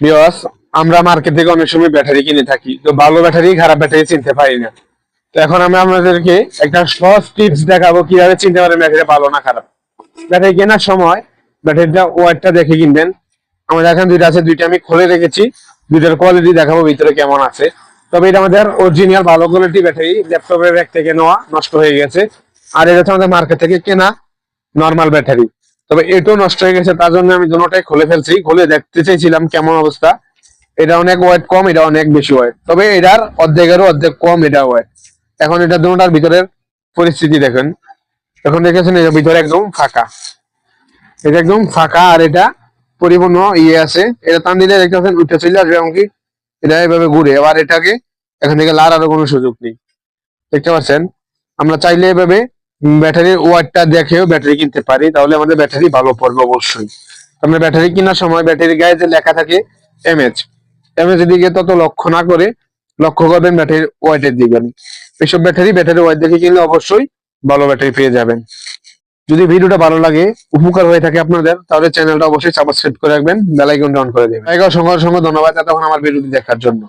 Because আমরা market থেকে অনেক সময় ব্যাটারি কিনে থাকি, তো ভালো ব্যাটারি খারাপ ব্যাটারি চিনতে পারি না। তো এখন আমি আপনাদেরকে একটা সহজ টিপস দেখাবো কিভাবে চিনতে পারেন ব্যাটারি ভালো না খারাপ। ব্যাটারি কেনার সময় ব্যাটারিটা ওয়াটটা দেখে কিনবেন। আমাদের এখানে দুইটা আছে, দুইটা আমি খুলে রেখেছি, দুইটার কোয়ালিটি দেখাবো ভিতরে কেমন আছে। তবে এটা আমাদের অরিজিনাল ভালো কোয়ালিটি ব্যাটারি, ল্যাপটপের ব্যাগ থেকে নেওয়া, নষ্ট হয়ে গেছে। আর এটা হচ্ছে আমাদের মার্কেট থেকে কেনা নর্মাল ব্যাটারি। তবে এটাও নষ্ট হয়ে গেছে, তার জন্য আমি দুটোটাই খুলে ফেলছি, খুলে দেখতে চাইছিলাম কেমন অবস্থা। এটা অনেক ওয়েট কম, এটা অনেক বেশি ওয়েট, তবে এটার অর্ধেকেরও অর্ধেক কম এটা ওয়েট। এখন এটা দুটোটার ভিতরের পরিস্থিতি দেখেন। এখন দেখেছেন এর ভিতরে একদম ফাঁকা, এটা একদম ফাঁকা, আর এটা পরিপূর্ণ ইয়ে আছে। এটা টান দিলে দেখতে পাচ্ছেন উঠে চলে আসবে, এমনকি এটা এভাবে ঘুরে। আবার এটাকে এখান থেকে লাড়ারও কোনো সুযোগ নেই, দেখতে পাচ্ছেন। আমরা চাইলে এভাবে ব্যাটারির ওয়াটটা দেখেও ব্যাটারি কিনতে পারি, তাহলে আমাদের ব্যাটারি ভালো পড়বে অবশ্যই। আমরা ব্যাটারি কেনার সময় ব্যাটারির গায়ে যে লেখা থাকে এমএচ, এমএচ এর দিকে তত লক্ষ্য না করে লক্ষ্য করবেন ব্যাটারির ওয়াটের দিকে। এইসব ব্যাটারি ওয়াট দেখে কিনলে অবশ্যই ভালো ব্যাটারি পেয়ে যাবেন। যদি ভিডিওটা ভালো লাগে, উপকার হয়ে থাকে আপনাদের, তাহলে চ্যানেলটা অবশ্যই সাবস্ক্রাইব করে রাখবেন, বেল আইকনটা অন করে দেবেন। অসংখ্য ধন্যবাদ এতক্ষণ আমার ভিডিওটি দেখার জন্য।